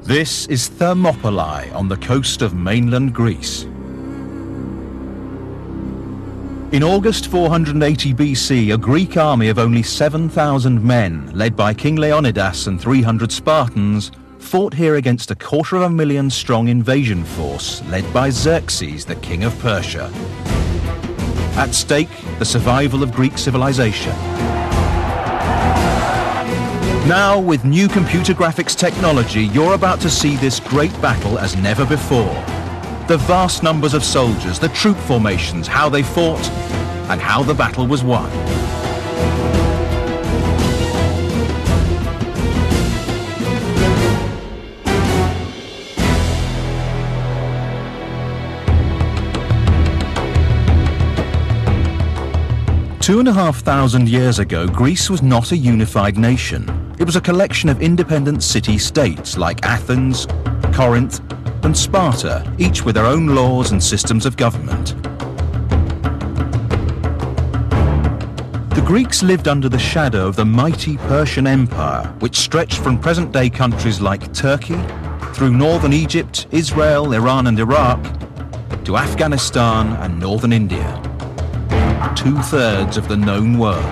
This is Thermopylae on the coast of mainland Greece. In August 480 BC, a Greek army of only 7,000 men, led by King Leonidas and 300 Spartans, fought here against a 250,000 strong invasion force led by Xerxes, the king of Persia. At stake, the survival of Greek civilization. Now, with new computer graphics technology, you're about to see this great battle as never before. The vast numbers of soldiers, the troop formations, how they fought, and how the battle was won. Two and a half thousand years ago, Greece was not a unified nation. It was a collection of independent city-states like Athens, Corinth, and Sparta, each with their own laws and systems of government. The Greeks lived under the shadow of the mighty Persian Empire, which stretched from present-day countries like Turkey, through northern Egypt, Israel, Iran and Iraq, to Afghanistan and northern India. 2/3 of the known world.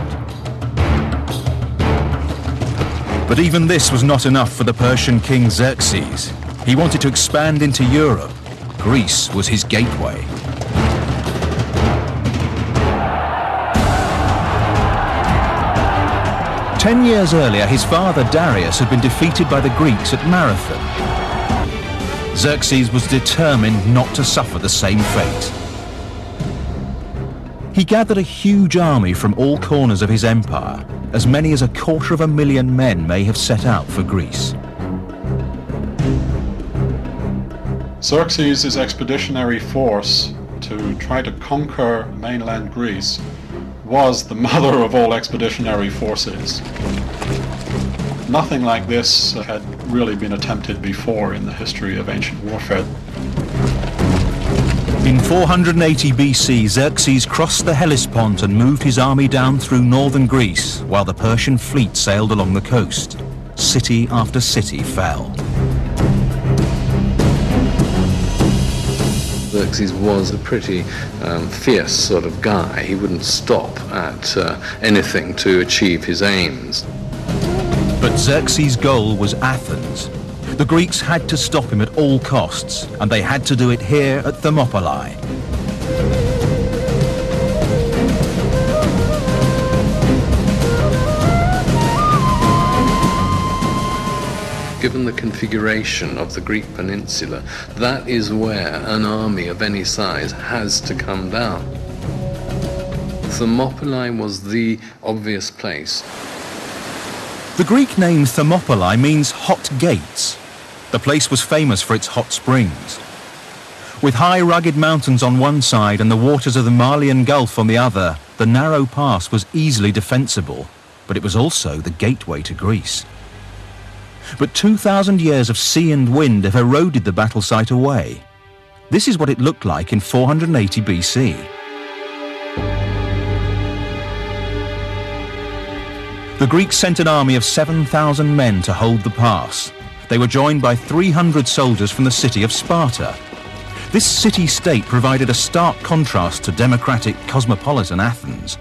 But even this was not enough for the Persian king Xerxes. He wanted to expand into Europe. Greece was his gateway. Ten years earlier, his father Darius had been defeated by the Greeks at Marathon. Xerxes was determined not to suffer the same fate. He gathered a huge army from all corners of his empire. As many as 250,000 men may have set out for Greece. Xerxes' expeditionary force to try to conquer mainland Greece was the mother of all expeditionary forces. Nothing like this had really been attempted before in the history of ancient warfare. In 480 BC, Xerxes crossed the Hellespont and moved his army down through northern Greece, while the Persian fleet sailed along the coast. City after city fell. Xerxes was a pretty fierce sort of guy. He wouldn't stop at anything to achieve his aims. But Xerxes' goal was Athens. The Greeks had to stop him at all costs, and they had to do it here at Thermopylae. Given the configuration of the Greek peninsula, that is where an army of any size has to come down. Thermopylae was the obvious place. The Greek name Thermopylae means hot gates. The place was famous for its hot springs. With high rugged mountains on one side and the waters of the Malian Gulf on the other, the narrow pass was easily defensible, but it was also the gateway to Greece. But 2,000 years of sea and wind have eroded the battle site away. This is what it looked like in 480 BC. The Greeks sent an army of 7,000 men to hold the pass. They were joined by 300 soldiers from the city of Sparta. This city-state provided a stark contrast to democratic, cosmopolitan Athens.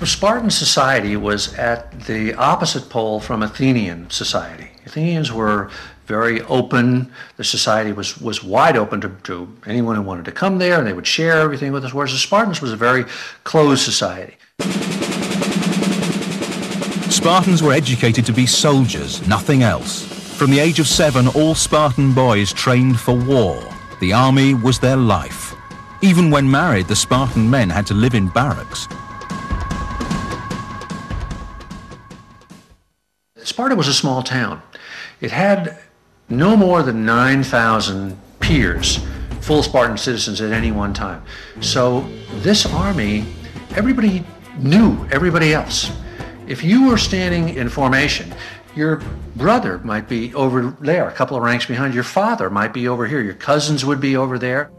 Spartan society was at the opposite pole from Athenian society. Athenians were very open. The society was wide open to anyone who wanted to come there, and they would share everything with us, whereas the Spartans was a very closed society. Spartans were educated to be soldiers, nothing else. From the age of 7, all Spartan boys trained for war. The army was their life. Even when married, the Spartan men had to live in barracks. Sparta was a small town. It had no more than 9,000 peers, full Spartan citizens at any one time. So this army, everybody knew everybody else. If you were standing in formation, your brother might be over there, a couple of ranks behind. Your father might be over here. Your cousins would be over there.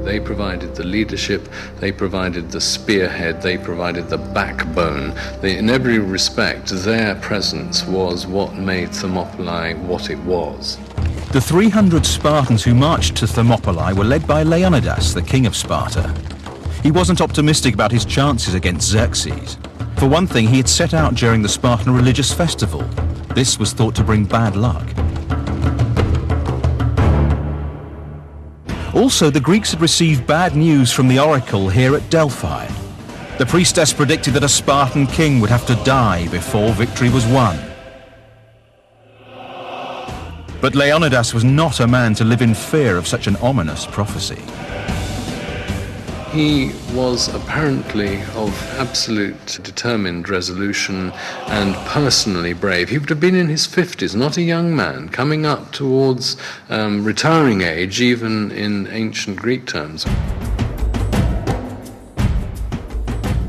They provided the leadership, they provided the spearhead, they provided the backbone. In every respect, their presence was what made Thermopylae what it was. The 300 Spartans who marched to Thermopylae were led by Leonidas, the king of Sparta. He wasn't optimistic about his chances against Xerxes. For one thing, he had set out during the Spartan religious festival. This was thought to bring bad luck. Also, the Greeks had received bad news from the oracle here at Delphi. The priestess predicted that a Spartan king would have to die before victory was won. But Leonidas was not a man to live in fear of such an ominous prophecy. He was apparently of absolute determined resolution and personally brave. He would have been in his 50s, not a young man, coming up towards retiring age, even in ancient Greek terms.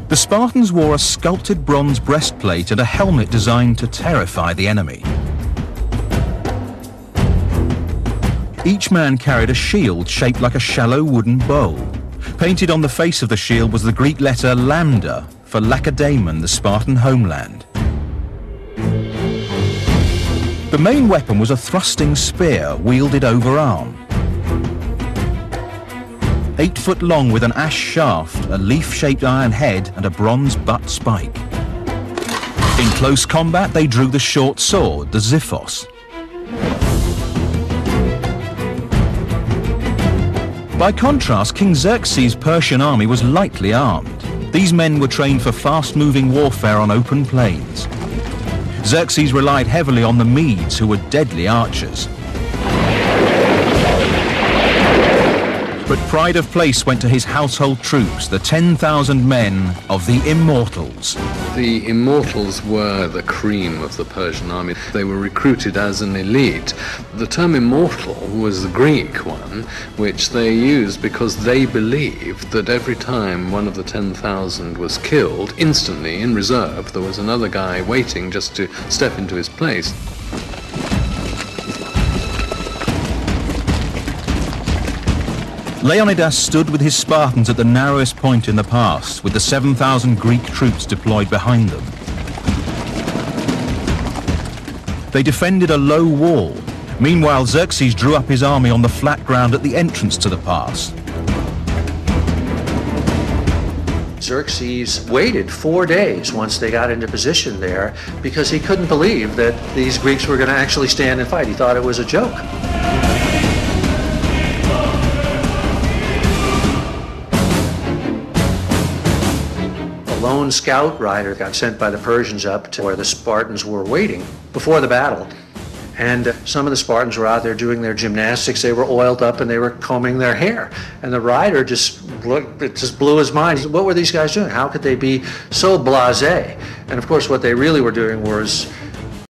The Spartans wore a sculpted bronze breastplate and a helmet designed to terrify the enemy. Each man carried a shield shaped like a shallow wooden bowl. Painted on the face of the shield was the Greek letter lambda for Lacedaemon, the Spartan homeland. The main weapon was a thrusting spear wielded overarm. 8 foot long with an ash shaft, a leaf-shaped iron head and a bronze butt spike. In close combat they drew the short sword, the xiphos. By contrast, King Xerxes' Persian army was lightly armed. These men were trained for fast-moving warfare on open plains. Xerxes relied heavily on the Medes, who were deadly archers. But pride of place went to his household troops, the 10,000 men of the Immortals. The Immortals were the cream of the Persian army. They were recruited as an elite. The term immortal was the Greek one, which they used because they believed that every time one of the 10,000 was killed, instantly in reserve there was another guy waiting just to step into his place. Leonidas stood with his Spartans at the narrowest point in the pass, with the 7,000 Greek troops deployed behind them. They defended a low wall. Meanwhile, Xerxes drew up his army on the flat ground at the entrance to the pass. Xerxes waited 4 days once they got into position there because he couldn't believe that these Greeks were going to actually stand and fight. He thought it was a joke. Lone scout rider got sent by the Persians up to where the Spartans were waiting before the battle. And some of the Spartans were out there doing their gymnastics. They were oiled up and they were combing their hair. And the rider it just blew his mind. He said, what were these guys doing? How could they be so blasé? And of course what they really were doing was